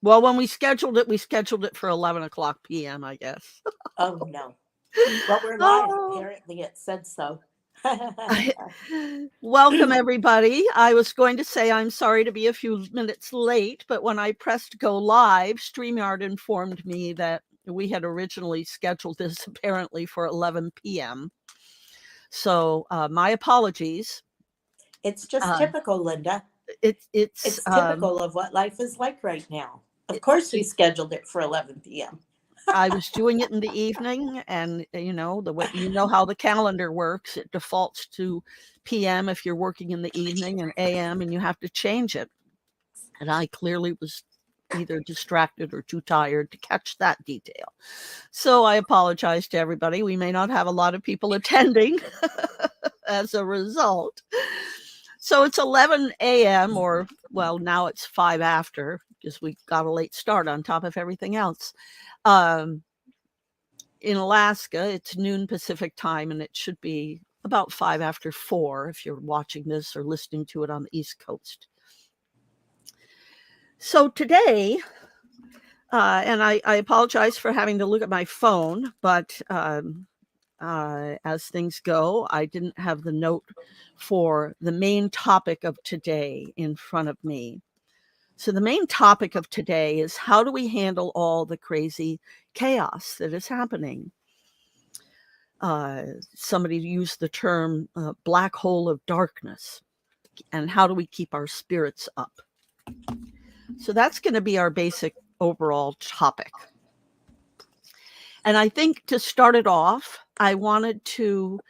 Well, when we scheduled it for 11 o'clock p.m., I guess. Oh, no. Well, we're live. Oh, Apparently, it said so. welcome, everybody. I was going to say I'm sorry to be a few minutes late, but when I pressed go live, StreamYard informed me that we had originally scheduled this apparently for 11 p.m. So my apologies. It's just Uh, typical, Linda. it's It's typical of what life is like right now. Of it, course, we scheduled it for 11 p.m. I was doing it in the evening, and the way how the calendar works, it defaults to PM if you're working in the evening and AM, and you have to change it. And I clearly was either distracted or too tired to catch that detail. So I apologize to everybody. We may not have a lot of people attending as a result. So it's 11 a.m. or, well, now it's 5 after because we got a late start on top of everything else. In Alaska, it's noon Pacific time, and it should be about 5 after 4 if you're watching this or listening to it on the East Coast. So today, and I apologize for having to look at my phone, but as things go, I didn't have the note for the main topic of today in front of me. So the main topic of today is how do we handle all the crazy chaos that is happening? Somebody used the term black hole of darkness, and how do we keep our spirits up? So that's going to be our basic overall topic. And I think to start it off, I wanted to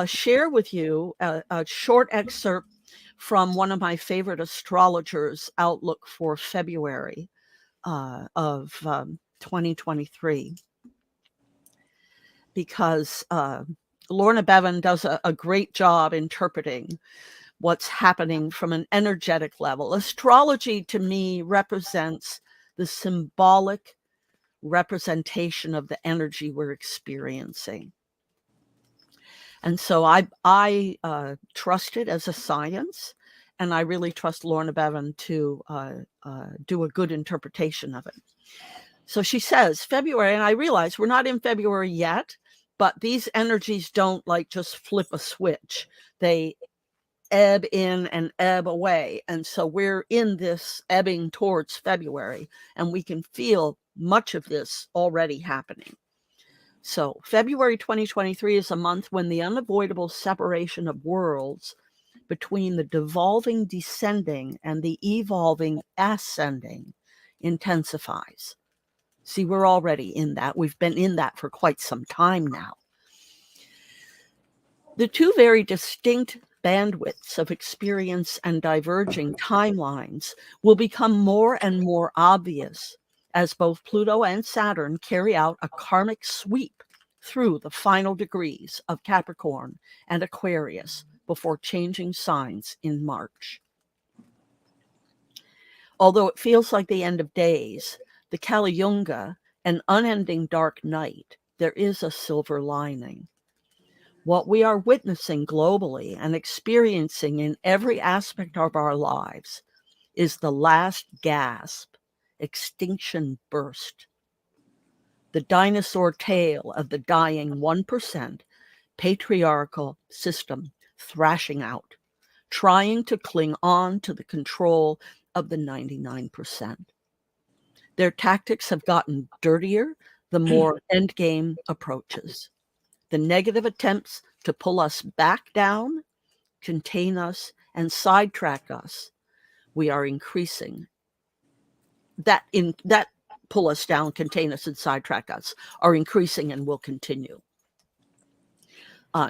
share with you a short excerpt from one of my favorite astrologers' outlook for February of 2023. Because Lorna Bevan does a great job interpreting what's happening from an energetic level. Astrology, to me, represents the symbolic representation of the energy we're experiencing. And so I trust it as a science, and I really trust Lorna Bevan to do a good interpretation of it. So she says February, and I realize we're not in February yet, but these energies don't like just flip a switch. They ebb in and ebb away. And so we're in this ebbing towards February, and we can feel much of this already happening. So February 2023 is a month when the unavoidable separation of worlds between the devolving descending and the evolving ascending intensifies. See, we're already in that. We've been in that for quite some time now. The two very distinct bandwidths of experience and diverging timelines will become more and more obvious as both Pluto and Saturn carry out a karmic sweep through the final degrees of Capricorn and Aquarius before changing signs in March. Although it feels like the end of days, the Kali Yuga, an unending dark night, there is a silver lining. What we are witnessing globally and experiencing in every aspect of our lives is the last gasp, extinction burst. The dinosaur tale of the dying 1% patriarchal system thrashing out, trying to cling on to the control of the 99%. Their tactics have gotten dirtier the more endgame approaches. The negative attempts to pull us back down, contain us, and sidetrack us, we are increasing. That pull us down, contain us, and sidetrack us are increasing and will continue.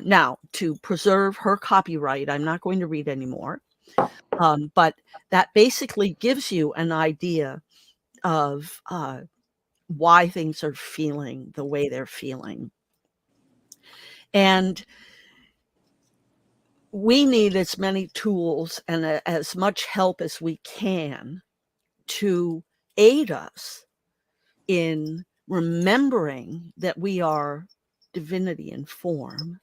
Now, to preserve her copyright, I'm not going to read anymore, but that basically gives you an idea of why things are feeling the way they're feeling. And we need as many tools and as much help as we can to aid us in remembering that we are divinity in form,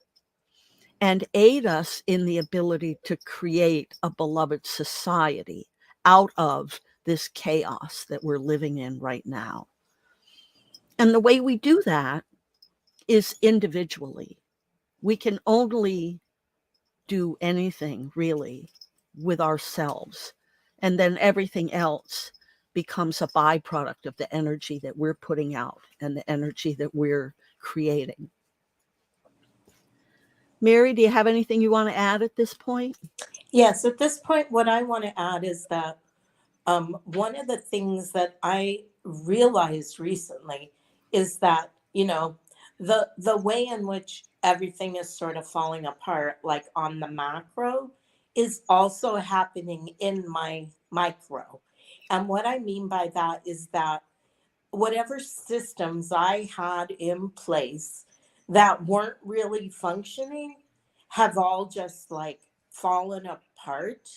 and aid us in the ability to create a beloved society out of this chaos that we're living in right now. And the way we do that is individually. We can only do anything really with ourselves. And then everything else becomes a byproduct of the energy that we're putting out and the energy that we're creating. Mary, do you have anything you want to add at this point? Yes, at this point, what I want to add is that one of the things that I realized recently is that, the way in which everything is sort of falling apart, like on the macro, is also happening in my micro. And what I mean by that is that whatever systems I had in place that weren't really functioning have all just like fallen apart.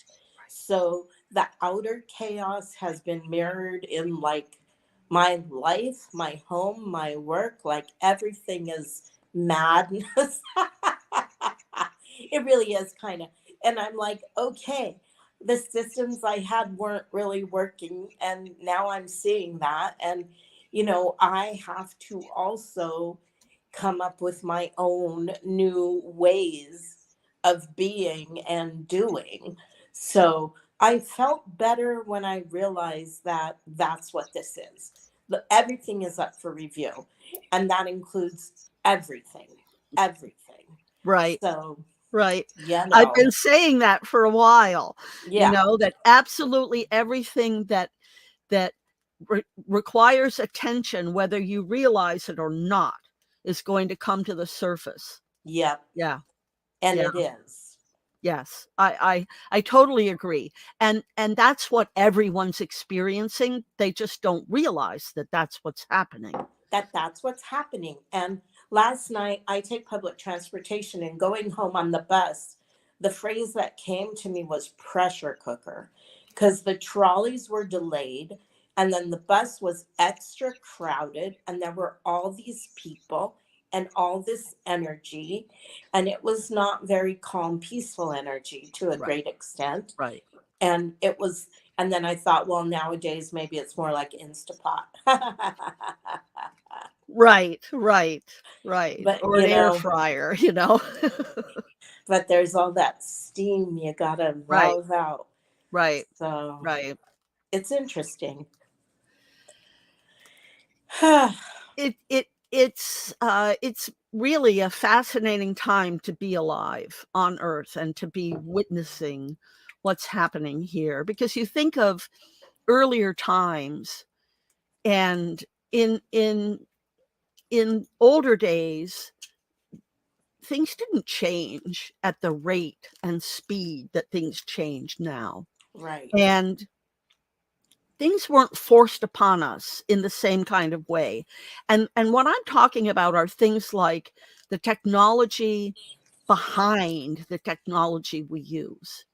So the outer chaos has been mirrored in like my life, my home, my work, like everything is madness. It really is kind of. And I'm like, okay, the systems I had weren't really working. And now I'm seeing that. And, I have to also come up with my own new ways of being and doing. So I felt better when I realized that that's what this is. Everything is up for review, and that includes everything, everything. Right. So, Right. I've been saying that for a while, yeah, that absolutely everything that requires attention, whether you realize it or not, is going to come to the surface. yep, Yeah. and Yeah. it is. Yes. I totally agree. And that's what everyone's experiencing. They just don't realize that that's what's happening. That's what's happening. And last night I take public transportation, and going home on the bus, the phrase that came to me was pressure cooker, because the trolleys were delayed, and then the bus was extra crowded, and there were all these people and all this energy, and it was not very calm, peaceful energy to a great extent. Right. And it was, and then I thought, well, nowadays maybe it's more like Instapot. Right. But Or an air fryer, but there's all that steam you gotta Right. valve out. Right. So Right. it's interesting. It's really a fascinating time to be alive on Earth and to be witnessing what's happening here, because you think of earlier times, and in older days, things didn't change at the rate and speed that things change now. Right. And things weren't forced upon us in the same kind of way. And what I'm talking about are things like the technology behind the technology we use.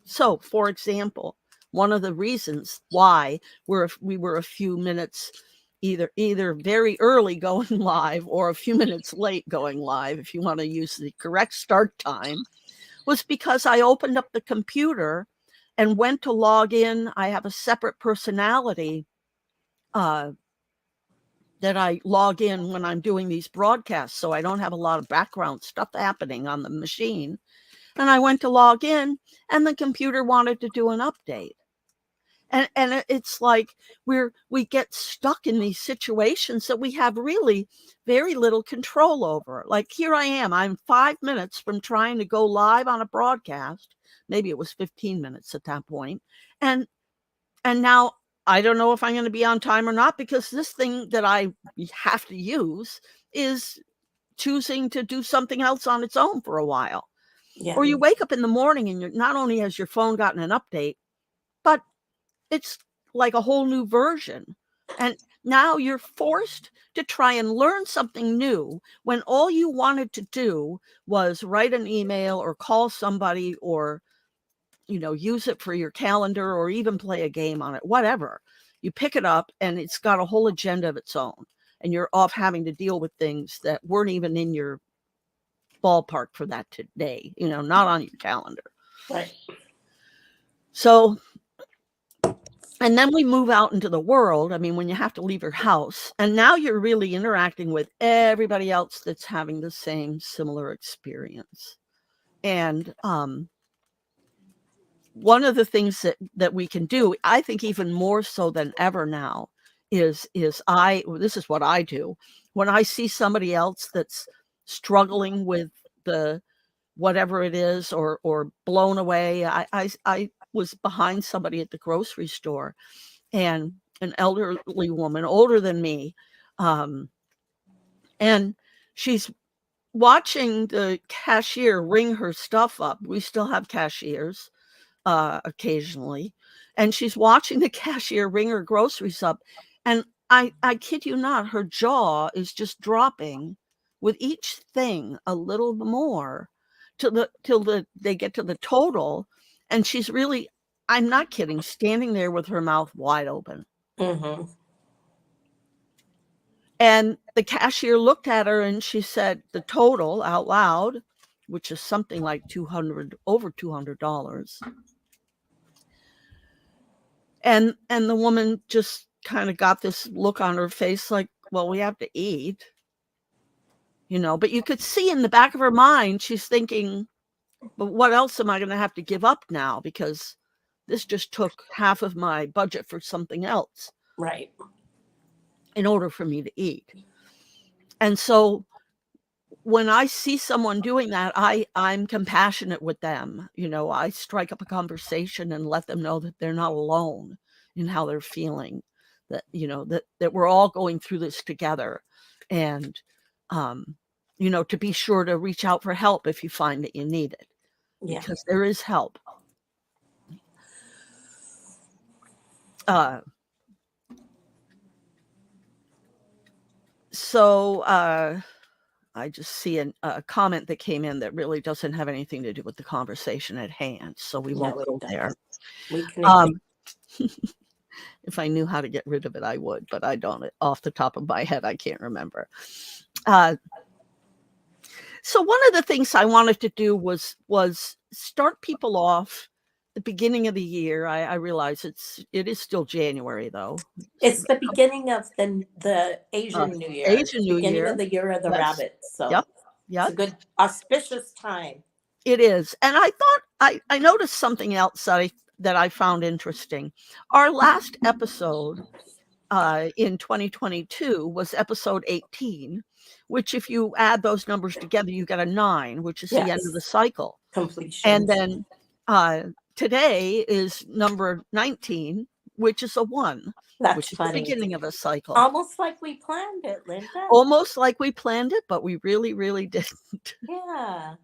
So, for example, one of the reasons why we were a few minutes either very early going live or a few minutes late going live, if you want to use the correct start time, was because I opened up the computer and went to log in. I have a separate personality that I log in when I'm doing these broadcasts, so I don't have a lot of background stuff happening on the machine. And I went to log in, and the computer wanted to do an update. And it's like we get stuck in these situations that we have really very little control over. Like, here I am, I'm 5 minutes from trying to go live on a broadcast. Maybe it was 15 minutes at that point. And now I don't know if I'm going to be on time or not, because this thing that I have to use is choosing to do something else on its own for a while. Yeah. Or you wake up in the morning and not only has your phone gotten an update, but it's like a whole new version. And now you're forced to try and learn something new when all you wanted to do was write an email or call somebody, or, use it for your calendar, or even play a game on it, whatever. You pick it up and it's got a whole agenda of its own. And you're off having to deal with things that weren't even in your ballpark for that today, not on your calendar. Right. So And then we move out into the world. I mean, when you have to leave your house, and now you're really interacting with everybody else that's having the same similar experience. And one of the things that we can do, I think even more so than ever now, is this is what I do. When I see somebody else that's struggling with the whatever it is, or blown away. I was behind somebody at the grocery store, and an elderly woman, older than me, and she's watching the cashier ring her stuff up. We still have cashiers occasionally, and she's watching the cashier ring her groceries up, and I kid you not, her jaw is just dropping with each thing a little more till they get to the total, and she's really, I'm not kidding, standing there with her mouth wide open. Mm-hmm. And the cashier looked at her and she said the total out loud, which is something like over $200. And the woman just kind of got this look on her face like, well, we have to eat, but you could see in the back of her mind, she's thinking, but what else am I going to have to give up now? Because this just took half of my budget for something else. Right. In order for me to eat. And so when I see someone doing that, I'm compassionate with them. I strike up a conversation and let them know that they're not alone in how they're feeling, that, that we're all going through this together. And, to be sure to reach out for help if you find that you need it, because there is help. So I just see a comment that came in that really doesn't have anything to do with the conversation at hand, so we won't go there. We can. If I knew how to get rid of it, I would, but I don't. Off the top of my head, I can't remember. So one of the things I wanted to do was start people off the beginning of the year. I realize it is still January, though. It's the beginning of the Asian New Year. Asian New beginning Year. of the year of the rabbit. So Yep. It's a good auspicious time. It is. And I thought I noticed something else that I found interesting. Our last episode in 2022 was episode 18, which if you add those numbers together, you get a 9, which is the end of the cycle. Completion. And then today is number 19, which is a 1. That's which is funny. the beginning of a cycle. Almost like we planned it, Linda. Almost like we planned it, but we really, really didn't. Yeah,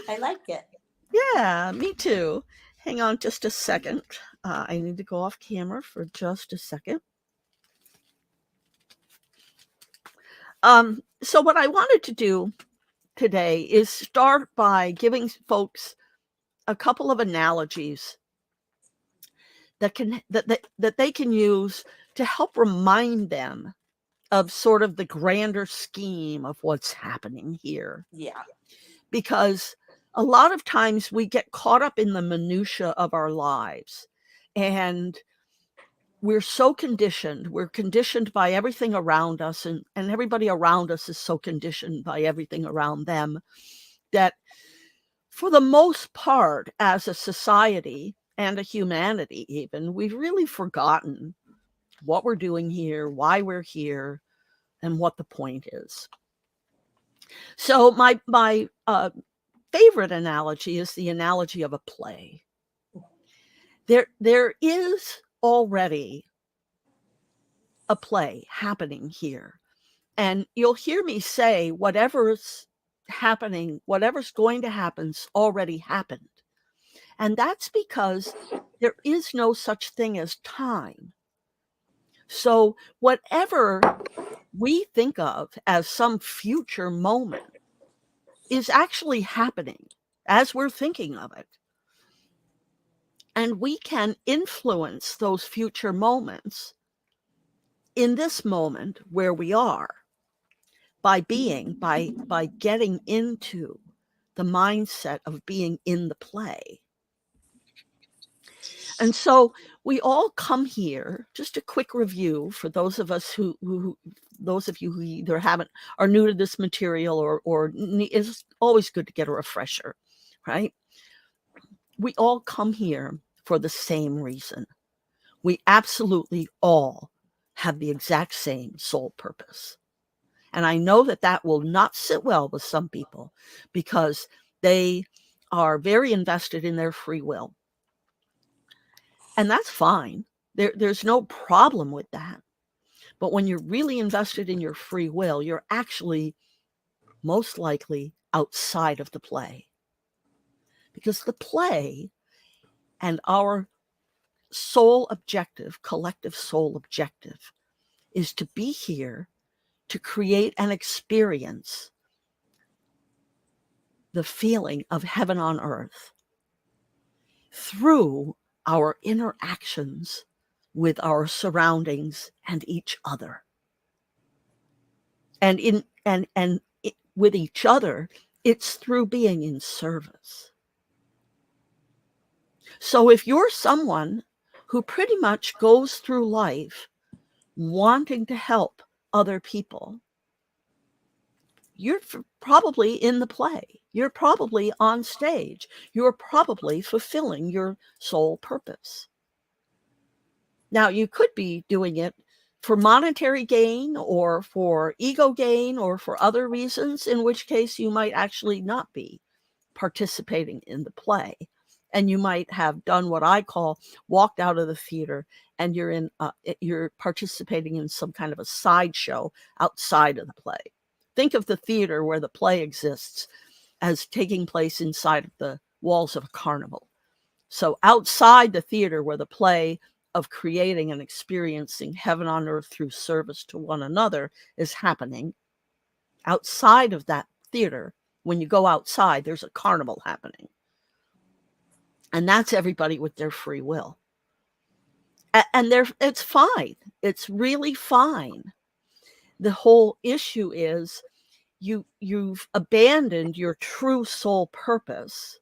I like it. Yeah, me too. Hang on just a second. I need to go off camera for just a second. So what I wanted to do today is start by giving folks a couple of analogies that they can use to help remind them of sort of the grander scheme of what's happening here. Yeah. Because a lot of times we get caught up in the minutia of our lives, and we're so conditioned. We're conditioned by everything around us, and everybody around us is so conditioned by everything around them that for the most part, as a society and a humanity even, we've really forgotten what we're doing here, why we're here, and what the point is. So my favorite analogy is the analogy of a play. There is already a play happening here. And you'll hear me say whatever's happening, whatever's going to happen's already happened. And that's because there is no such thing as time. So whatever we think of as some future moment is actually happening as we're thinking of it. And we can influence those future moments in this moment where we are by getting into the mindset of being in the play. And so we all come here, just a quick review for those of us those of you who either are new to this material or it's always good to get a refresher, right? We all come here for the same reason. We absolutely all have the exact same soul purpose. And I know that that will not sit well with some people because they are very invested in their free will. And that's fine. There's no problem with that. But when you're really invested in your free will, you're actually most likely outside of the play. Because the play and our soul objective, collective soul objective, is to be here to create and experience the feeling of heaven on earth through our interactions with our surroundings and each other. And with each other, it's through being in service. So if you're someone who pretty much goes through life wanting to help other people, you're probably in the play. You're probably on stage. You're probably fulfilling your soul purpose. Now, you could be doing it for monetary gain or for ego gain or for other reasons, in which case you might actually not be participating in the play. And you might have done what I call walked out of the theater and you're participating in some kind of a sideshow outside of the play. Think of the theater where the play exists as taking place inside of the walls of a carnival. So outside the theater where the play of creating and experiencing heaven on earth through service to one another is happening, outside of that theater, when you go outside, there's a carnival happening. And that's everybody with their free will. And it's fine. It's really fine. The whole issue is you've abandoned your true soul purpose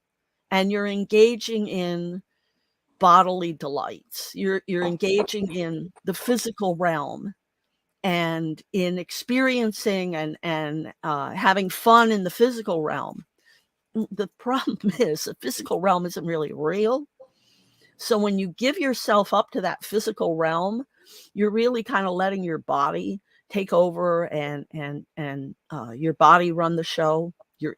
and you're engaging in bodily delights. You're engaging in the physical realm and in experiencing and having fun in the physical realm. The problem is the physical realm isn't really real. So when you give yourself up to that physical realm, you're really kind of letting your body take over and your body run the show, your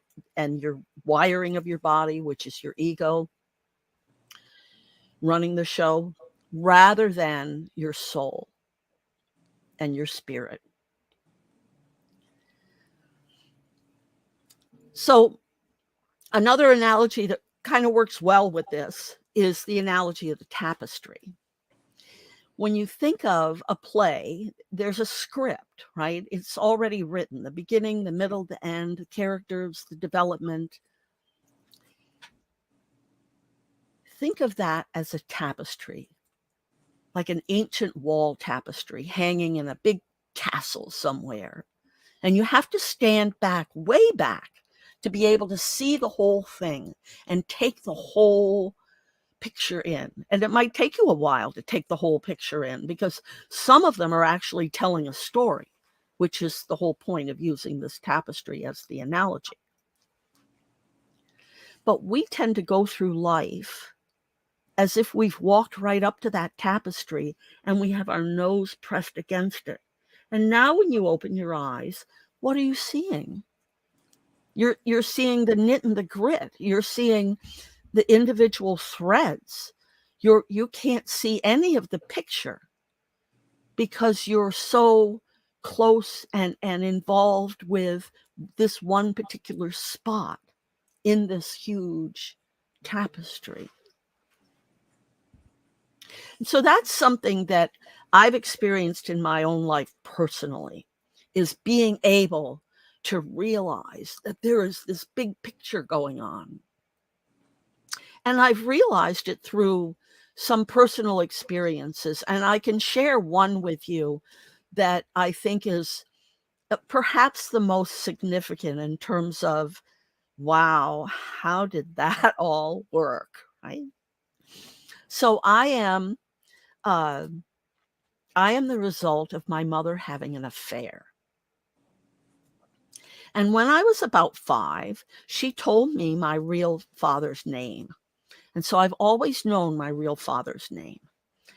wiring of your body, which is your ego, running the show, rather than your soul and your spirit. So another analogy that kind of works well with this is the analogy of the tapestry. When you think of a play, there's a script, right? It's already written, the beginning, the middle, the end, the characters, the development. Think of that as a tapestry, like an ancient wall tapestry hanging in a big castle somewhere. And you have to stand back, way back, to be able to see the whole thing and take the whole picture in. And it might take you a while to take the whole picture in because some of them are actually telling a story, which is the whole point of using this tapestry as the analogy. But we tend to go through life as if we've walked right up to that tapestry and we have our nose pressed against it. And now when you open your eyes, what are you seeing? You're seeing the knit and the grit. You're seeing the individual threads. You can't see any of the picture because you're so close and involved with this one particular spot in this huge tapestry. So that's something that I've experienced in my own life personally, is being able to realize that there is this big picture going on. And I've realized it through some personal experiences. And I can share one with you that I think is perhaps the most significant in terms of, wow, how did that all work, right? So I am the result of my mother having an affair. And when I was about 5, she told me my real father's name. And so I've always known my real father's name.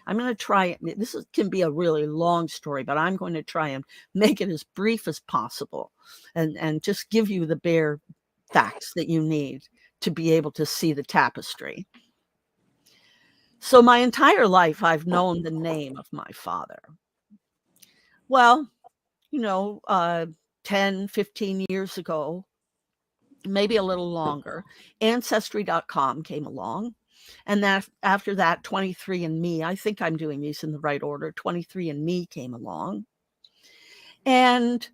I'm going to try it. Can be a really long story, but I'm going to try and make it as brief as possible and just give you the bare facts that you need to be able to see the tapestry. So my entire life, I've known the name of my father. Well, 10, 15 years ago, maybe a little longer, Ancestry.com came along. And that after that, 23andMe, I think I'm doing these in the right order, 23andMe came along. And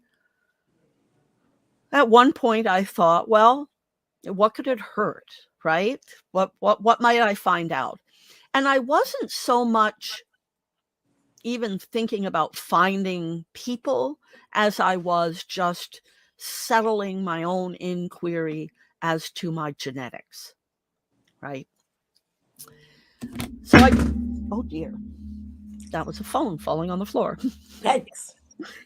at one point I thought, well, what could it hurt, right? What might I find out? And I wasn't so much even thinking about finding people as I was just settling my own inquiry as to my genetics, right? So oh dear, that was a phone falling on the floor. Yikes.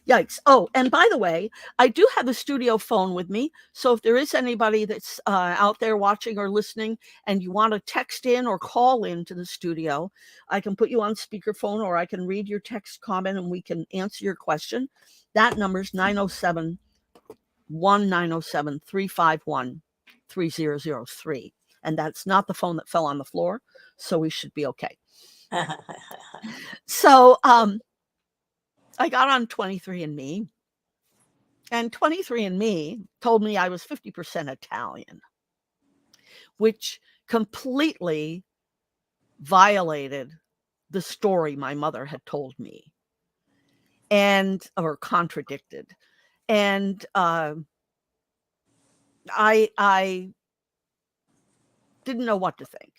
Yikes. Oh, and by the way, I do have a studio phone with me. So if there is anybody that's out there watching or listening and you want to text in or call in to the studio, I can put you on speakerphone or I can read your text comment and we can answer your question. That number is 907-351-3003. And that's not the phone that fell on the floor. So we should be okay. So I got on 23andMe, and 23andMe told me I was 50% Italian, which completely violated the story my mother had told me or contradicted. And I didn't know what to think.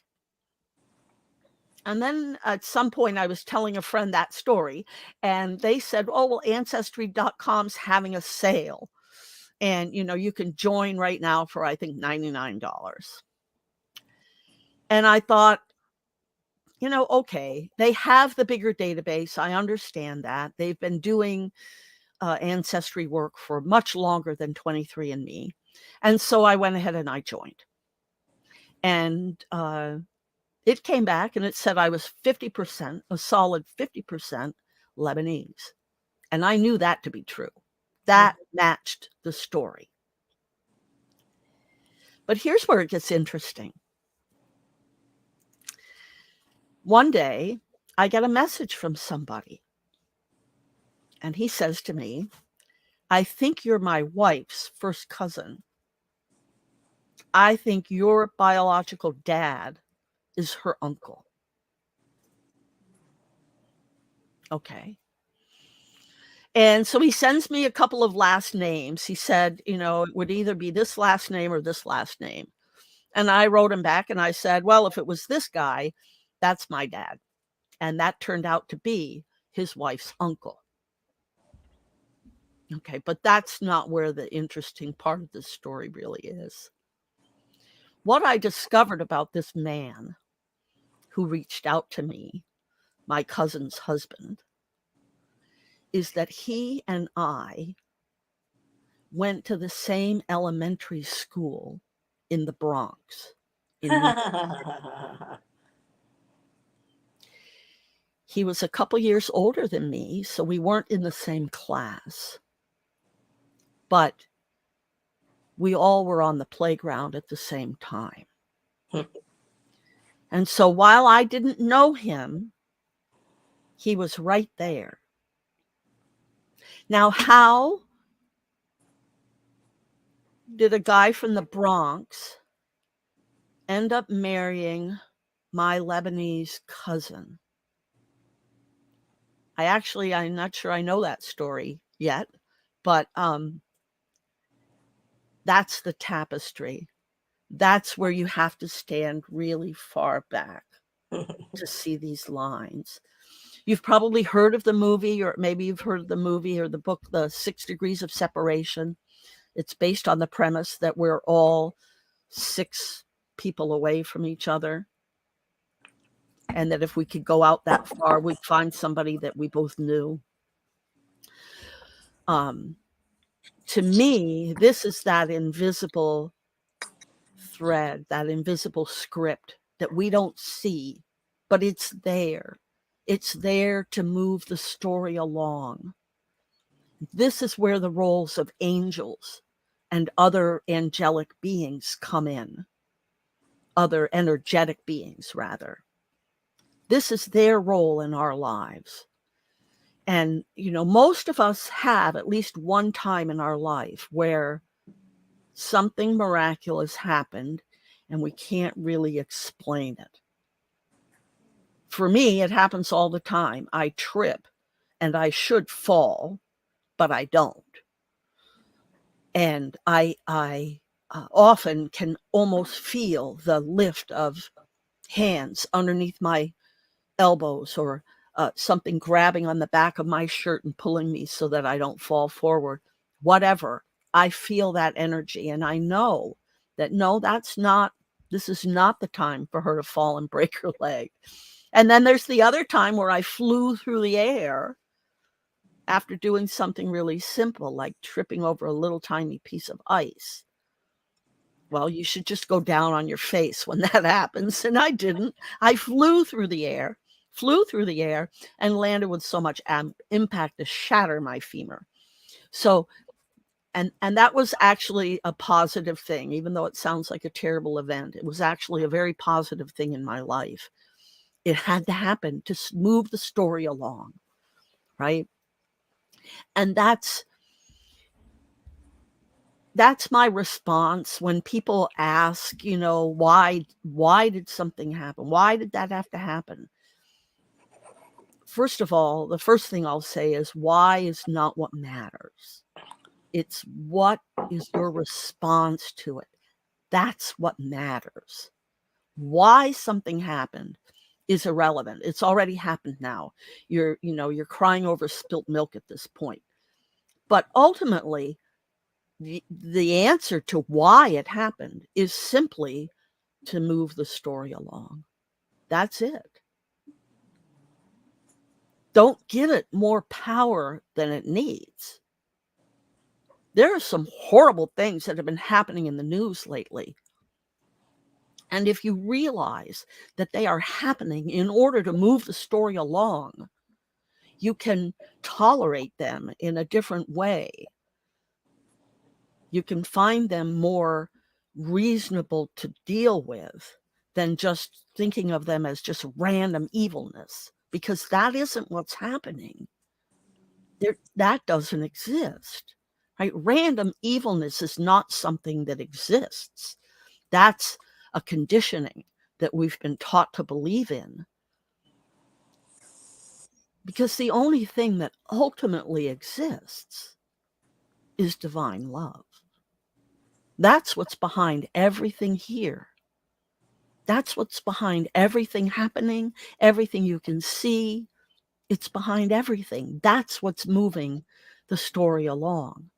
And then at some point I was telling a friend that story and they said, oh, well, Ancestry.com's having a sale. And, you can join right now for, I think, $99. And I thought, okay, they have the bigger database. I understand that. They've been doing ancestry work for much longer than 23andMe. And so I went ahead and I joined. And it came back and it said I was 50%, a solid 50% Lebanese. And I knew that to be true. That matched the story. But here's where it gets interesting. One day, I get a message from somebody. And he says to me, I think you're my wife's first cousin. I think your biological dad is her uncle. Okay. And so he sends me a couple of last names. He said, it would either be this last name or this last name. And I wrote him back and I said, well, if it was this guy, that's my dad. And that turned out to be his wife's uncle. Okay, but that's not where the interesting part of this story really is. What I discovered about this man who reached out to me, my cousin's husband, is that he and I went to the same elementary school in the Bronx. He was a couple years older than me, so we weren't in the same class. But we all were on the playground at the same time. And so while I didn't know him, he was right there. Now, how did a guy from the Bronx end up marrying my Lebanese cousin? I'm not sure I know that story yet, but that's the tapestry. That's where you have to stand really far back to see these lines. You've probably heard of the movie, or maybe you've heard of the movie or the book, The 6 Degrees of Separation. It's based on the premise that we're all 6 people away from each other. and that if we could go out that far, we'd find somebody that we both knew. To me, this is that invisible thread, that invisible script that we don't see, but it's there. It's there to move the story along. This is where the roles of angels and other angelic beings come in, other energetic beings, rather. This is their role in our lives. And, most of us have at least one time in our life where something miraculous happened and we can't really explain it. For me, it happens all the time. I trip and I should fall, but I don't. And I often can almost feel the lift of hands underneath my elbows, or something grabbing on the back of my shirt and pulling me so that I don't fall forward. Whatever. I feel that energy, and I know that no, this is not the time for her to fall and break her leg. And then there's the other time where I flew through the air after doing something really simple, like tripping over a little tiny piece of ice. Well, you should just go down on your face when that happens. And I didn't. I flew through the air, and landed with so much impact to shatter my femur. So, and that was actually a positive thing, even though it sounds like a terrible event. It was actually a very positive thing in my life. It had to happen to move the story along, right? And that's my response when people ask, why did something happen? Why did that have to happen? First of all, the first thing I'll say is why is not what matters. It's what is your response to it. That's what matters. Why something happened is irrelevant. It's already happened now. You're crying over spilt milk at this point. But ultimately, the answer to why it happened is simply to move the story along. That's it. Don't give it more power than it needs. There are some horrible things that have been happening in the news lately. And if you realize that they are happening in order to move the story along, you can tolerate them in a different way. You can find them more reasonable to deal with than just thinking of them as just random evilness, because that isn't what's happening. That doesn't exist. Right? Random evilness is not something that exists. That's a conditioning that we've been taught to believe in. Because the only thing that ultimately exists is divine love. That's what's behind everything here. That's what's behind everything happening, everything you can see. It's behind everything. That's what's moving the story along.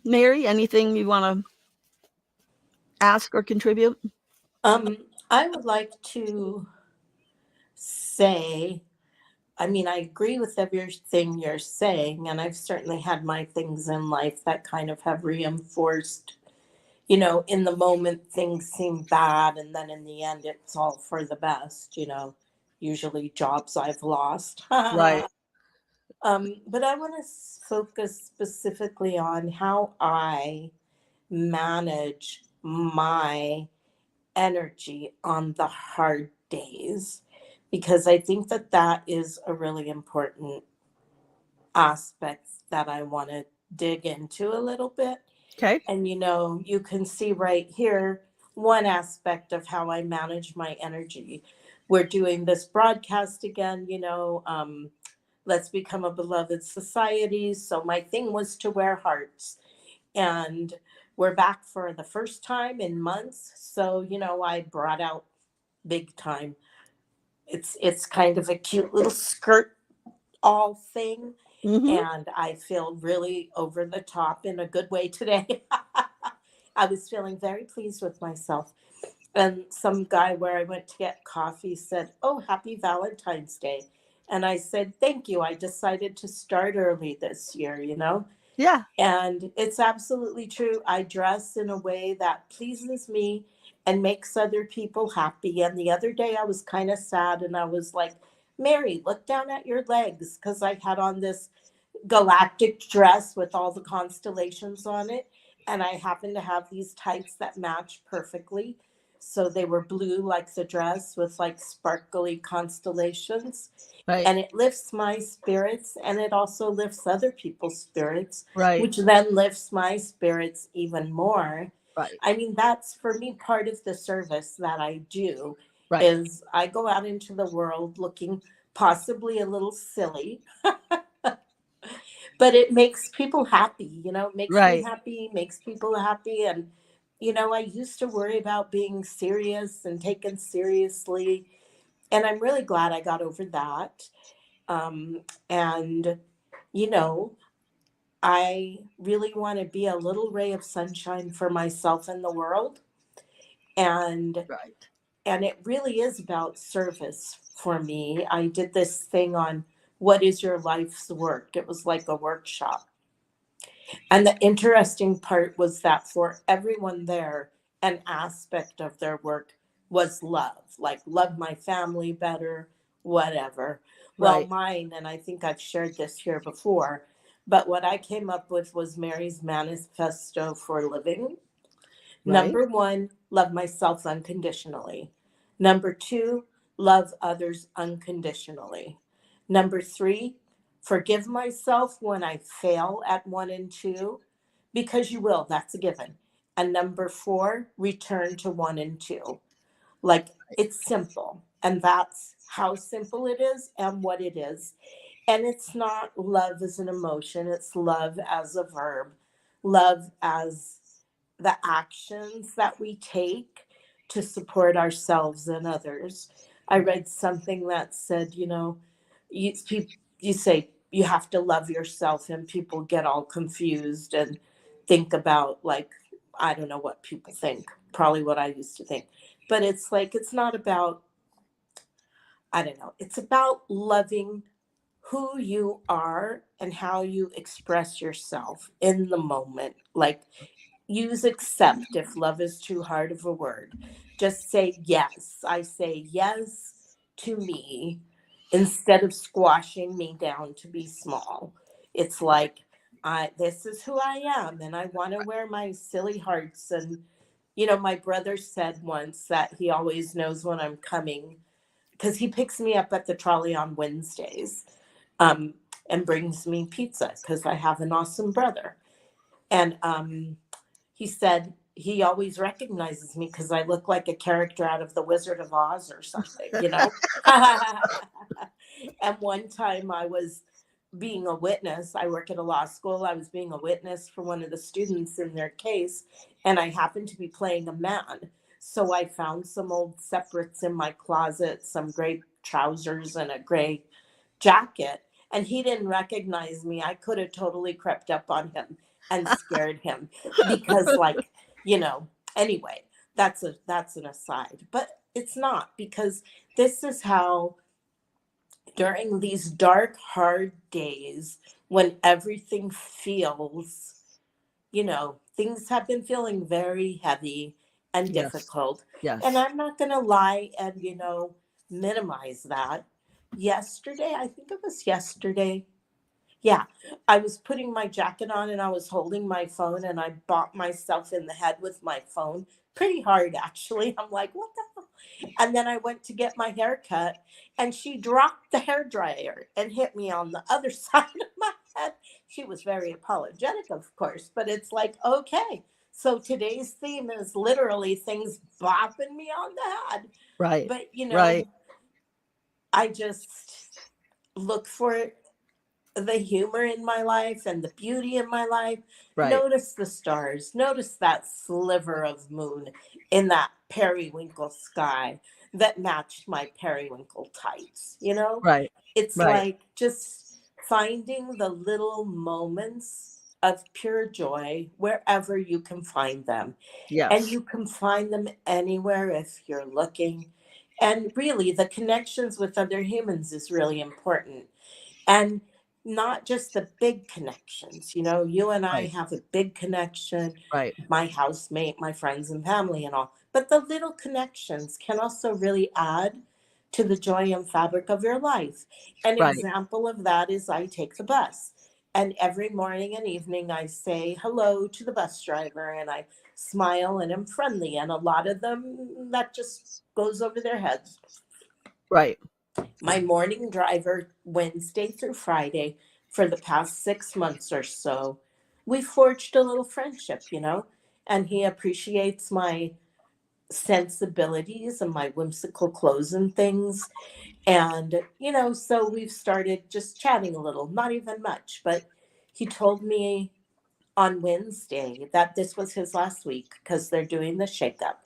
Mary, anything you want to ask or contribute? I would like to say, I agree with everything you're saying, and I've certainly had my things in life that kind of have reinforced, in the moment things seem bad, and then in the end it's all for the best, usually jobs I've lost. Right. But I want to focus specifically on how I manage my energy on the hard days, because I think that that is a really important aspect that I want to dig into a little bit. Okay. And you can see right here one aspect of how I manage my energy. We're doing this broadcast again, let's become a beloved society. So my thing was to wear hearts. And we're back for the first time in months. So, I brought out big time. It's kind of a cute little skirt all thing. Mm-hmm. And I feel really over the top in a good way today. I was feeling very pleased with myself. And some guy where I went to get coffee said, "Oh, happy Valentine's Day." And I said, "Thank you. I decided to start early this year, you know?" Yeah. And it's absolutely true. I dress in a way that pleases me and makes other people happy. And the other day I was kind of sad and I was like, "Mary, look down at your legs." Because I had on this galactic dress with all the constellations on it. And I happened to have these tights that match perfectly. So they were blue like the dress with like sparkly constellations. Right. And it lifts my spirits and it also lifts other people's spirits, Right. which then lifts my spirits even more. Right. I mean, that's for me part of the service that I do Right. is I go out into the world looking possibly a little silly, but it makes people happy, you know, it makes me Right. happy, makes people happy. And, you know, I used to worry about being serious and taken seriously. And I'm really glad I got over that. And, you know, I really want to be a little ray of sunshine for myself and the world. And Right. and it really is about service for me. I did this thing on what is your life's work. It was like a workshop. And the interesting part was that for everyone there, an aspect of their work was love, like love my family better, whatever. Well, Right. mine, and I think I've shared this here before, but what I came up with was Mary's manifesto for living. Right. Number one, love myself unconditionally. Number two, love others unconditionally. Number three, forgive myself when I fail at one and two, because you will, that's a given. And number four, return to one and two. Like it's simple. And that's how simple it is and what it is. And it's not love as an emotion, it's love as a verb, love as the actions that we take to support ourselves and others. I read something that said, you know, you say you have to love yourself, and people get all confused and think about, like, I don't know what people think, probably what I used to think. But it's like, it's not about, I don't know, it's about loving who you are and how you express yourself in the moment. Like, use accept if love is too hard of a word. Just say yes. I say yes to me instead of squashing me down to be small. It's like, this is who I am and I want to wear my silly hearts. And you know, my brother said once that he always knows when I'm coming because he picks me up at the trolley on Wednesdays, um, and brings me pizza because I have an awesome brother. And he said he always recognizes me because I look like a character out of The Wizard of Oz or something, you know? And one time I was being a witness. I work at a law school. I was being a witness for one of the students in their case, and I happened to be playing a man. So I found some old separates in my closet, some gray trousers and a gray jacket, and he didn't recognize me. I could have totally crept up on him and scared him because, like, you know, anyway, that's an aside. But it's not, because this is how during these dark, hard days when everything feels, you know, things have been feeling very heavy and Yes. difficult. And Yes. I'm not going to lie and, you know, minimize that. Yesterday, I think it was yesterday. Yeah, I was putting my jacket on and I was holding my phone and I bopped myself in the head with my phone pretty hard, actually. I'm like, what the hell? And then I went to get my hair cut and she dropped the hair dryer and hit me on the other side of my head. She was very apologetic, of course, but it's like, okay. So today's theme is literally things bopping me on the head. Right. But, you Right. know, I just look for the humor in my life and the beauty in my life. Right. Notice the stars. Notice that sliver of moon in that periwinkle sky that matched my periwinkle tights. You know, Right. it's Right. like just finding the little moments of pure joy wherever you can find them. And Yes. you can find them anywhere if you're looking. And really, the connections with other humans is really important. And not just the big connections. You know, you and I Right. have a big connection, Right. my housemate, my friends and family, and all. But the little connections can also really add to the joy and fabric of your life. An Right. example of that is I take the bus. And every morning and evening, I say hello to the bus driver and I smile and am friendly. And a lot of them, that just goes over their heads. Right. My morning driver, Wednesday through Friday, for the past 6 months or so, we forged a little friendship, you know, and he appreciates my sensibilities and my whimsical clothes and things. And, you know, so we've started just chatting a little, not even much, but he told me on Wednesday that this was his last week because they're doing the shakeup.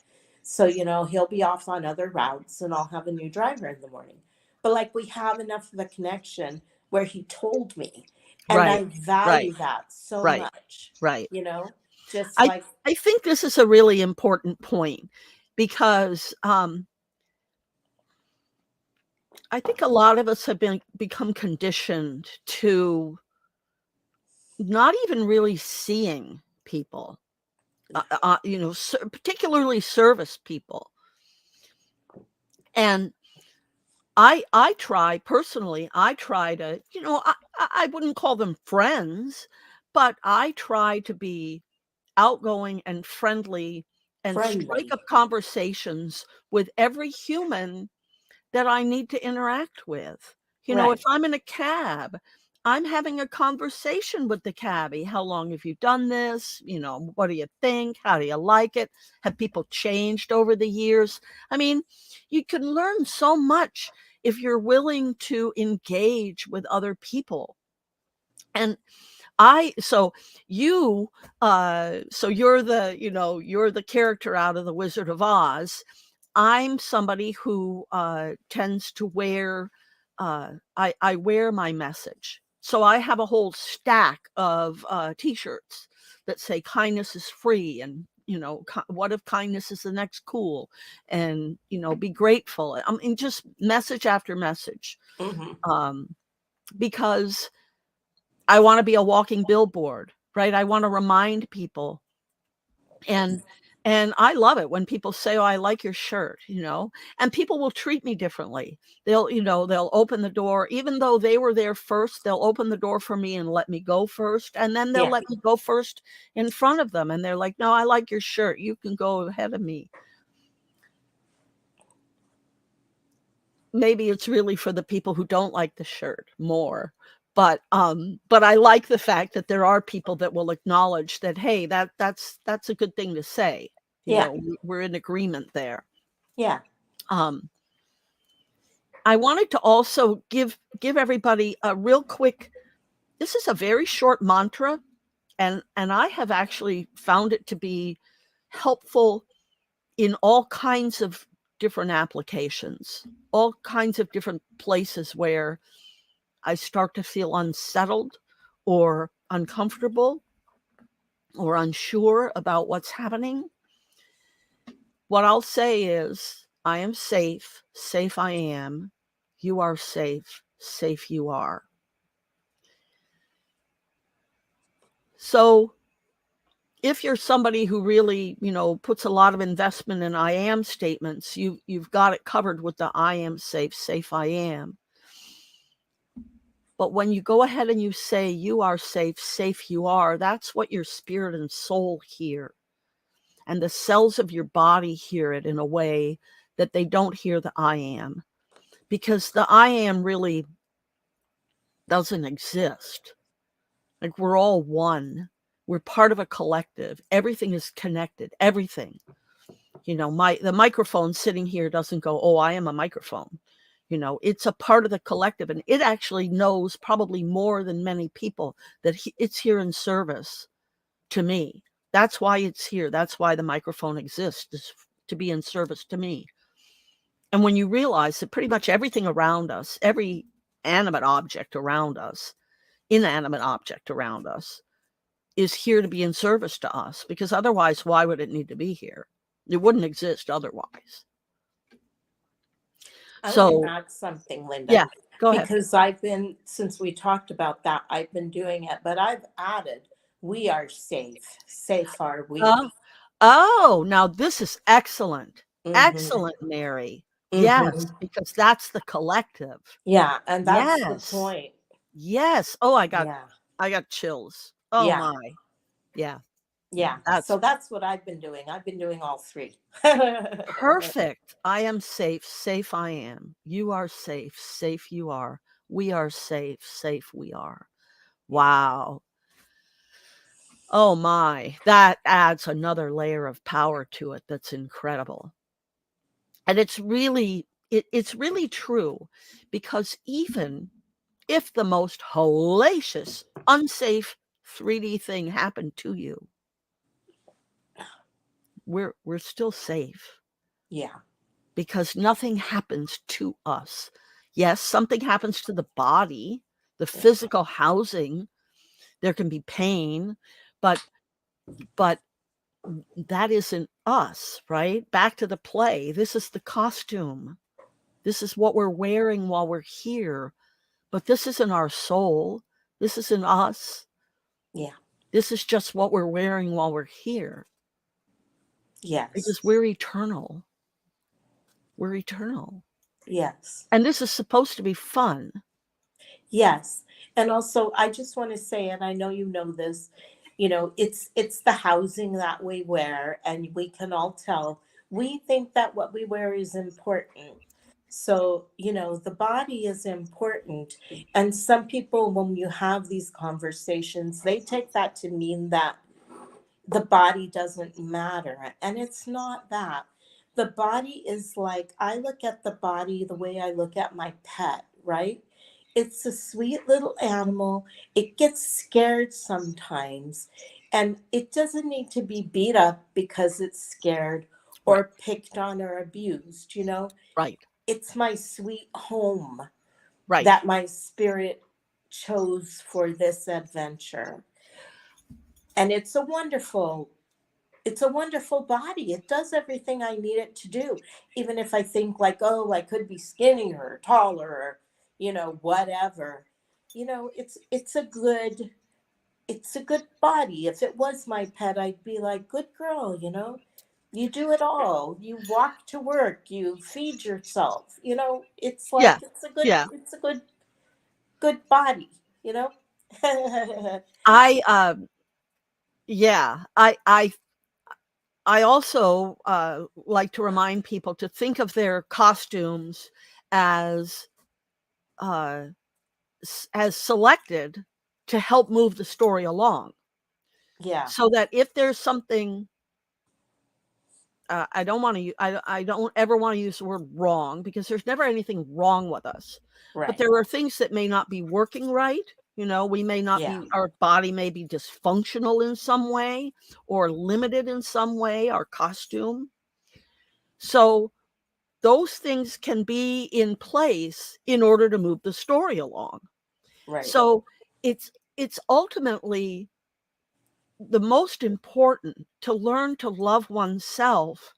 So, you know, he'll be off on other routes and I'll have a new driver in the morning. But like we have enough of a connection where he told me, and I Right. Right. value that so Right. much, Right. you know, just I like, I think this is a really important point because I think a lot of us have become conditioned to not even really seeing people, you know, particularly service people. And I try personally, I try to, you know, I wouldn't call them friends, but I try to be outgoing and friendly and strike friendly. up conversations with every human that I need to interact with. You know, if Right. I'm in a cab, I'm having a conversation with the cabbie. How long have you done this? You know, what do you think? How do you like it? Have people changed over the years? I mean, you can learn so much if you're willing to engage with other people. And I so you so you're the, you know, you're the character out of The Wizard of Oz. I'm somebody who tends to wear I wear my message. So I have a whole stack of t-shirts that say kindness is free, and you know, what if kindness is the next cool, and you know, be grateful. I mean, just message after message. Hmm. Um because I wanna be a walking billboard, right? I wanna remind people, and I love it when people say, "Oh, I like your shirt," you know? And people will treat me differently. They'll, you know, they'll open the door even though they were there first, they'll open the door for me and let me go first, and then they'll Yeah. let me go first in front of them, and they're like, "No, I like your shirt. You can go ahead of me." Maybe it's really for the people who don't like the shirt more, but I like the fact that there are people that will acknowledge that, "Hey, that's a good thing to say." You Yeah. know, we're in agreement there. Yeah. Um, I wanted to also give everybody a real quick, this is a very short mantra, and I have actually found it to be helpful in all kinds of different applications, all kinds of different places where I start to feel unsettled or uncomfortable or unsure about what's happening. What I'll say is, I am safe, safe I am. You are safe, safe you are. So if you're somebody who really, you know, puts a lot of investment in I am statements, you've got it covered with the I am safe, safe I am. But when you go ahead and you say you are safe, safe you are, that's what your spirit and soul hear. And the cells of your body hear it in a way that they don't hear the I am. Because the I am really doesn't exist. Like, we're all one. We're part of a collective. Everything is connected. Everything. You know, the microphone sitting here doesn't go, "Oh, I am a microphone." You know, it's a part of the collective, and it actually knows probably more than many people that it's here in service to me. That's why it's here. That's why the microphone exists, is to be in service to me. And when you realize that pretty much everything around us, every animate object around us, inanimate object around us, is here to be in service to us, because otherwise, why would it need to be here? It wouldn't exist otherwise. I want So, to add something, Linda, yeah, go ahead. because since we talked about that, I've been doing it, but I've added, we are safe. Safe are we. Oh, now this is excellent. Mm-hmm. Excellent, Mary. Yes, Mm-hmm. because that's the collective. Yeah, and that's the Yes. point. Yes. Oh, I Yeah. got chills. Oh Yeah. my. Yeah. Yeah. That's So that's what I've been doing. I've been doing all three. perfect. I am safe. Safe I am. You are safe. Safe you are. We are safe. Safe we are. Wow. Oh my. That adds another layer of power to it that's incredible. And it's really it's really true, because even if the most hellacious, unsafe 3D thing happened to you, we're still safe, Yeah. because nothing happens to us. Yes, something happens to the body, the physical housing. There can be pain, but that isn't us, right? Back to the play. This is the costume. This is what we're wearing while we're here. But this isn't our soul. This isn't us. Yeah. This is just what we're wearing while we're here, Yes. because we're eternal. We're eternal. Yes. And this is supposed to be fun. Yes. And also I just want to say, and I know you know this, it's the housing that we wear, and we can all tell. We think that what we wear is important. So, the body is important. And some people, when you have these conversations, they take that to mean that the body doesn't matter. And it's not that. The body is like, I look at the body the way I look at my pet, right? It's a sweet little animal. It gets scared sometimes, and it doesn't need to be beat up because it's scared Right. or picked on or abused. Right. It's my sweet home Right. that my spirit chose for this adventure. And it's a wonderful body. It does everything I need it to do. Even if I think like, oh, I could be skinnier or taller or, whatever. It's a good body. If it was my pet, I'd be like, good girl, you do it all. You walk to work, you feed yourself. It's Yeah. like it's a good Yeah. it's a good body, you know? I yeah. I also like to remind people to think of their costumes as uh as selected to help move the story along. Yeah, So that if there's something, I don't want to, I don't ever want to use the word wrong, because there's never anything wrong with us. But right. there are things that may not be working right. We may not Yeah, be, our body may be dysfunctional in some way, or limited in some way, our costume. So those things can be in place in order to move the story along. right. So it's ultimately the most important to learn to love oneself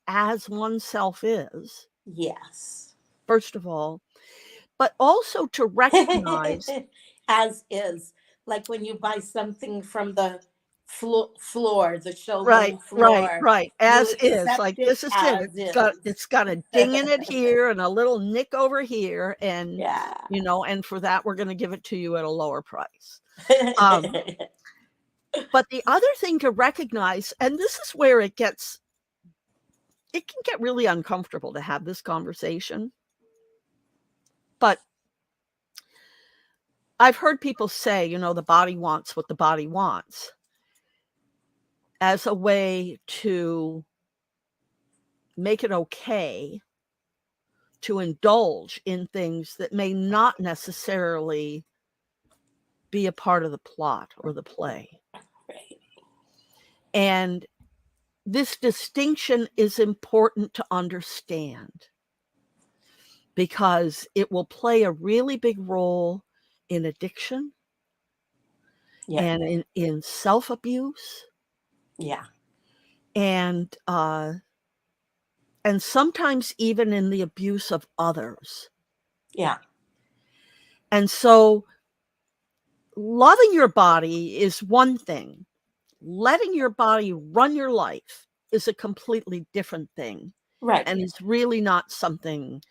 as oneself is, Yes. first of all, but also to recognize. As is. Like when you buy something from the floor, the Right, showroom right, floor, right, you as is, accept like, it this is it. as is. It's got a ding in it here and a little nick over here, and, Yeah. and for that, we're gonna give it to you at a lower price. Um, but the other thing to recognize, and this is where it can get really uncomfortable to have this conversation, but I've heard people say, the body wants what the body wants, as a way to make it okay to indulge in things that may not necessarily be a part of the plot or the play. Right. And this distinction is important to understand, because it will play a really big role in addiction. Yeah. and in self-abuse, Yeah. and sometimes even in the abuse of others. Yeah. And so loving your body is one thing. Letting your body run your life is a completely different thing, Right. and is really not something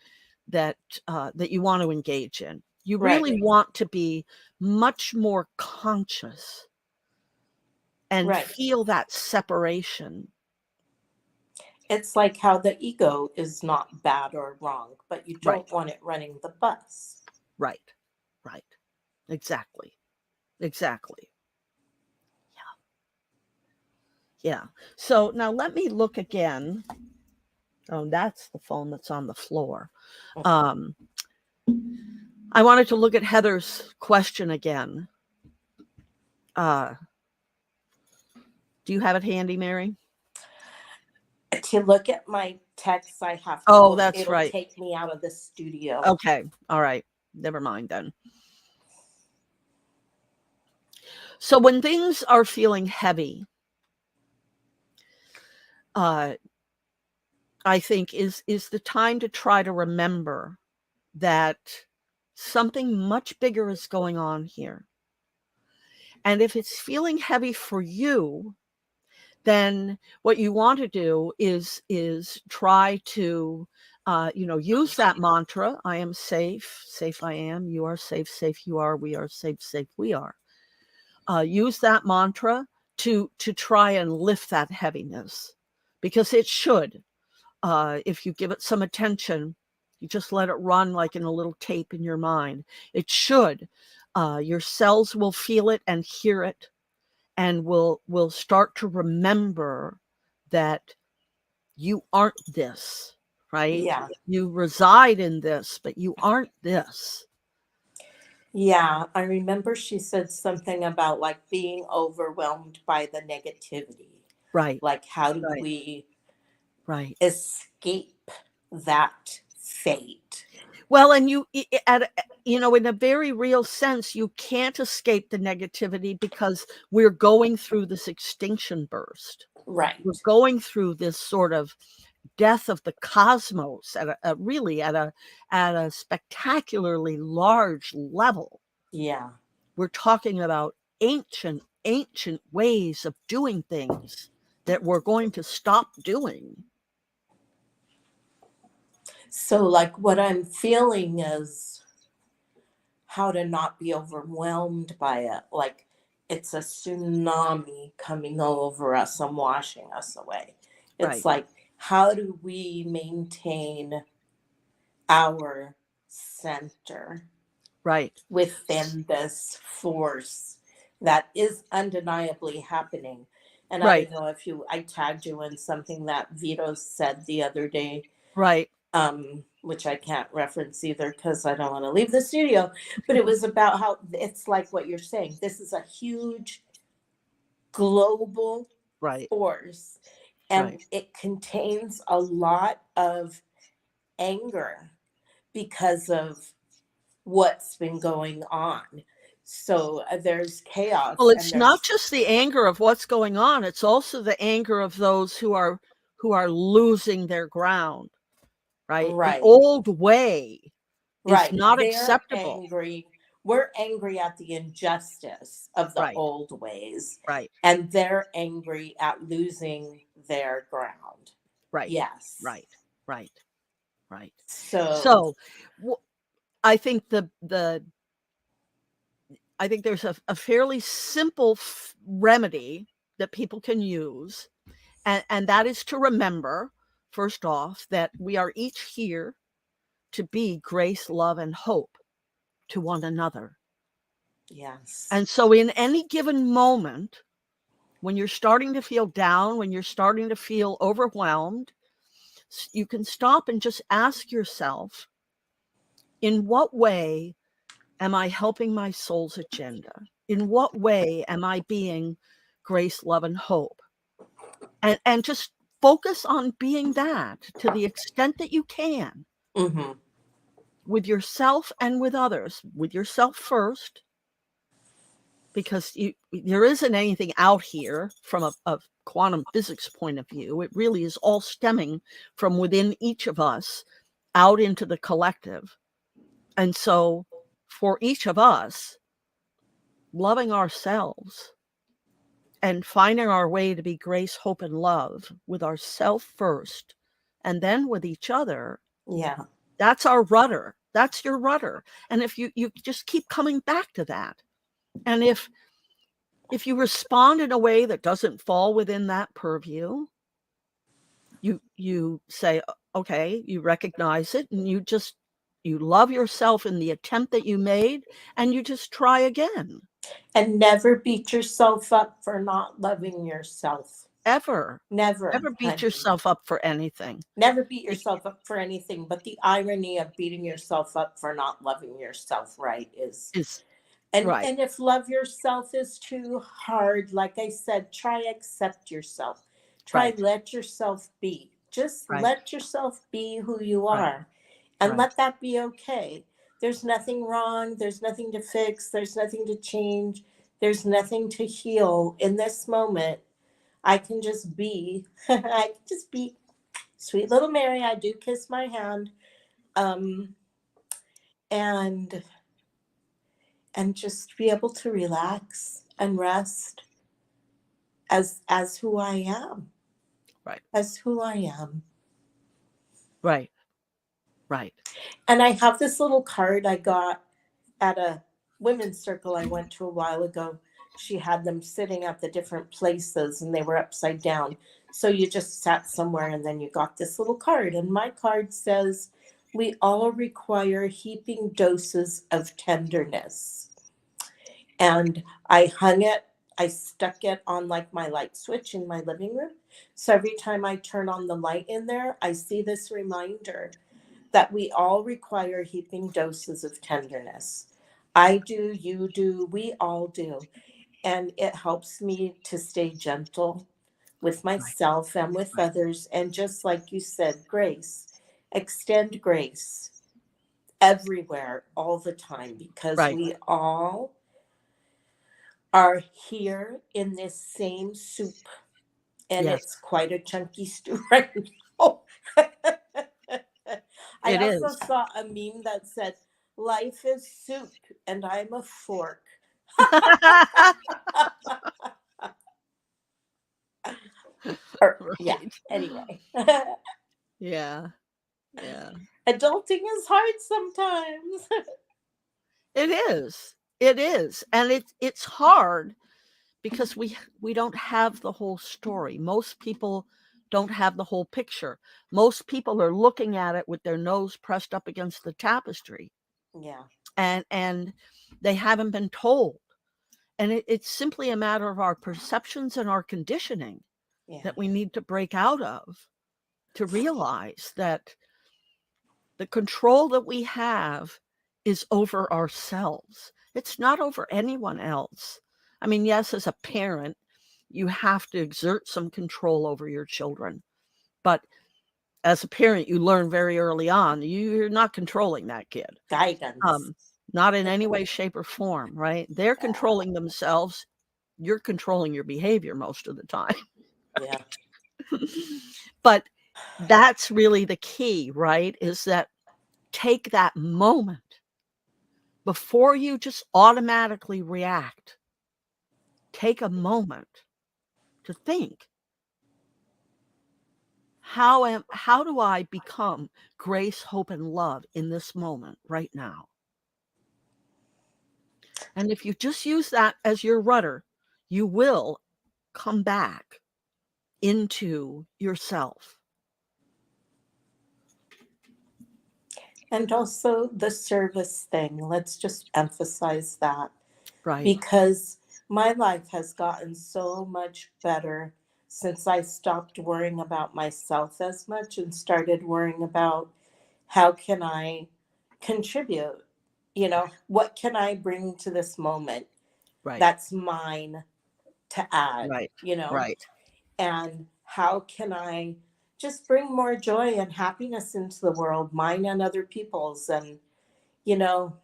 that that you want to engage in. You Right. really want to be much more conscious and Right. feel that separation. It's like how the ego is not bad or wrong, but you Right, don't want it running the bus. right, right. Exactly, exactly. Yeah. So now let me look again. Oh, that's the phone that's on the floor. Um, I wanted to look at Heather's question again. Uh, do you have it handy, Mary? To look at my text, I have to Oh, look. that's It'll right. take me out of the studio. Okay. All right. Never mind then. So when things are feeling heavy, I think is the time to try to remember that something much bigger is going on here. And if it's feeling heavy for you, then what you want to do is try to use that mantra. I am safe, safe I am, you are safe, safe you are, we are safe, safe we are. Use that mantra to try and lift that heaviness, because it should. If you give it some attention, you just let it run like in a little tape in your mind. It should. Your cells will feel it and hear it, and will start to remember that you aren't this, right? Yeah. You reside in this, but you aren't this. Yeah. I remember she said something about like being overwhelmed by the negativity. Right, Like, how do right, we right. escape that fate? Well, and in a very real sense, you can't escape the negativity, because we're going through this extinction burst. We're Right. going through this sort of death of the cosmos at a spectacularly large level. Yeah. We're talking about ancient ways of doing things that we're going to stop doing. So, like, what I'm feeling is how to not be overwhelmed by it. Like, it's a tsunami coming over us and washing us away. It's Right, like, how do we maintain our center right, within this force that is undeniably happening? And I right, don't know if I tagged you in something that Vito said the other day, right, which I can't reference either because I don't want to leave the studio. But it was about how it's like what you're saying. This is a huge global right, force, and right. it contains a lot of anger because of what's been going on. So there's chaos Well, and it's not there's just the anger of what's going on, it's also the anger of those who are losing their ground, right? The right. old way is Right. not They're acceptable. angry. We're angry at the injustice of the Right, old ways, right, and they're angry at losing their ground. right, Yes. right, right, right. So, So I think I think there's a fairly simple remedy that people can use, and that is to remember, first off, that we are each here to be grace, love, and hope to one another. yes. And so, in any given moment, when you're starting to feel down, when you're starting to feel overwhelmed, you can stop and just ask yourself, in what way am I helping my soul's agenda? In what way am I being grace, love, and hope? And just focus on being that to the extent that you can, Mm-hmm. with yourself and with others. With yourself first, because there isn't anything out here from a quantum physics point of view. It really is all stemming from within each of us out into the collective. And so for each of us, loving ourselves and finding our way to be grace, hope, and love with ourself first, and then with each other. Yeah. That's our rudder. That's your rudder. And if you just keep coming back to that, and if you respond in a way that doesn't fall within that purview, you say, okay, you recognize it, and you love yourself in the attempt that you made, and you just try again. And never beat yourself up for not loving yourself. Never Never beat yourself up for anything. Never beat yourself up for anything. But the irony of beating yourself up for not loving yourself right is right. And if love yourself is too hard, like I said, try accept yourself. Try Right. let yourself be. Just Right. let yourself be who you are. Right. And Right. let that be okay. There's nothing wrong. There's nothing to fix. There's nothing to change. There's nothing to heal. In this moment, I can just be. I can just be. Sweet little Mary, I do kiss my hand. And just be able to relax and rest as who I am. Right. As who I am. Right. Right. And I have this little card I got at a women's circle I went to a while ago. She had them sitting at the different places and they were upside down. So you just sat somewhere and then you got this little card. And my card says, we all require heaping doses of tenderness. And I hung it, I stuck it on like my light switch in my living room. So every time I turn on the light in there, I see this reminder that we all require heaping doses of tenderness. I do, you do, we all do. And it helps me to stay gentle with myself and with others. And just like you said, grace, extend grace everywhere all the time, because we all are here in this same soup. And it's quite a chunky stew right now. I also saw a meme that said, life is soup and I'm a fork. Yeah, anyway. Yeah. Adulting is hard sometimes. It is. And it's hard because we don't have the whole story. Most people don't have the whole picture. Most people are looking at it with their nose pressed up against the tapestry. Yeah. And they haven't been told. And it's simply a matter of our perceptions and our conditioning that we need to break out of, to realize that the control that we have is over ourselves. It's not over anyone else. I mean, yes, as a parent, you have to exert some control over your children. But as a parent, you learn very early on, you're not controlling that kid. Guidance. Not in any way, shape, or form, right? They're controlling themselves. You're controlling your behavior most of the time. Yeah. But that's really the key, right? Is that take that moment before you just automatically react. Take a moment to think, how do I become grace, hope, and love in this moment right now? And if you just use that as your rudder, you will come back into yourself. And also the service thing. Let's just emphasize that. Right. Because my life has gotten so much better since I stopped worrying about myself as much and started worrying about how can I contribute? You know, what can I bring to this moment that's mine to add, you know? Right. And how can I just bring more joy and happiness into the world, mine and other people's? And, you know,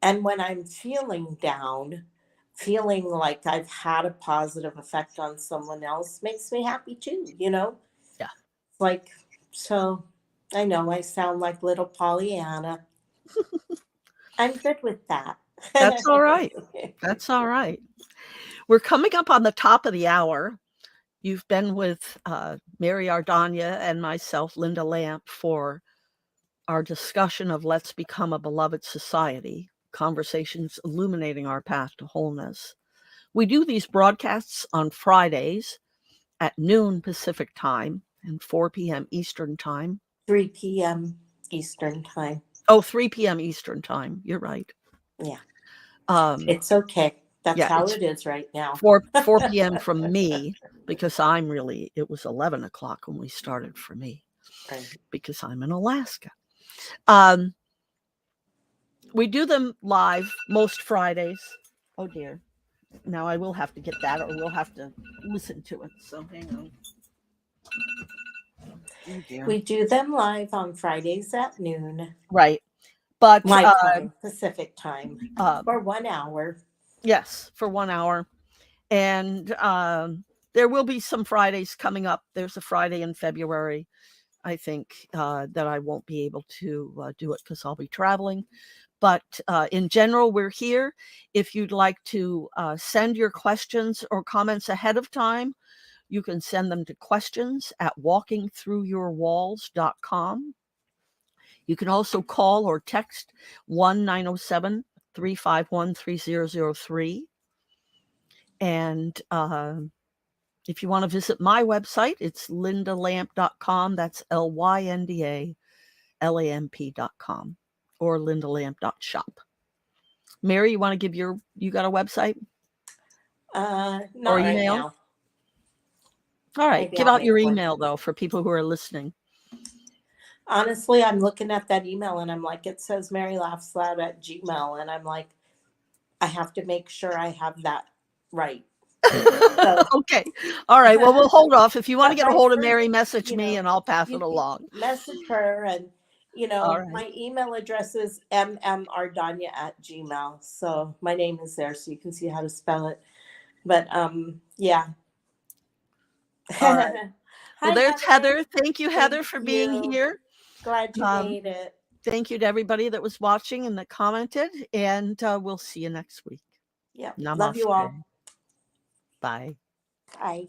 And when I'm feeling down, feeling like I've had a positive effect on someone else makes me happy too, you know? Yeah. Like, so I know I sound like little Pollyanna. I'm good with that. That's all right. That's all right. We're coming up on the top of the hour. You've been with Mary Ardanya and myself, Linda Lamp, for our discussion of Let's Become a Beloved Society, conversations illuminating our path to wholeness. We do these broadcasts on Fridays at noon Pacific time and 4 p.m. Eastern time. 3 p.m. Eastern time. Oh, 3 p.m. Eastern time. You're right. Yeah. It's okay. That's yeah, how it is right now. 4 p.m. from me, because it was 11 o'clock when we started for me, Right. because I'm in Alaska. We do them live most Fridays. Oh dear. Now I will have to get that, or we'll have to listen to it. So hang on. Oh dear. We do them live on Fridays at noon. Right. But My time, Pacific time, for 1 hour. Yes, for 1 hour. And there will be some Fridays coming up. There's a Friday in February, I think, that I won't be able to do it because I'll be traveling. But in general, we're here. If you'd like to send your questions or comments ahead of time, you can send them to questions@walkingthroughyourwalls.com. You can also call or text 1-907-351-3003. And if you want to visit my website, it's lindalamp.com. That's LYNDALAMP.com, or lindalamp.shop. Mary, you want to give you got a website? Not or right email? now. All right. Maybe Give I'll out your make one. email, though, for people who are listening. Honestly, I'm looking at that email and I'm like, it says marylaughsloud@gmail. And I'm like, I have to make sure I have that right. So, Okay. All right. Well, we'll hold off. If you want to get a my hold of first, Mary, message me and I'll pass it you along. message her, and All right. my email address is mmardanya@gmail. So my name is there, so you can see how to spell it. But yeah. All right. Well, Hi, there's Heather. Thank you, Heather, Thank for you. being here. Glad you made it. Thank you to everybody that was watching and that commented. And we'll see you next week. Yep. Namaste. Love you all. Bye. Bye.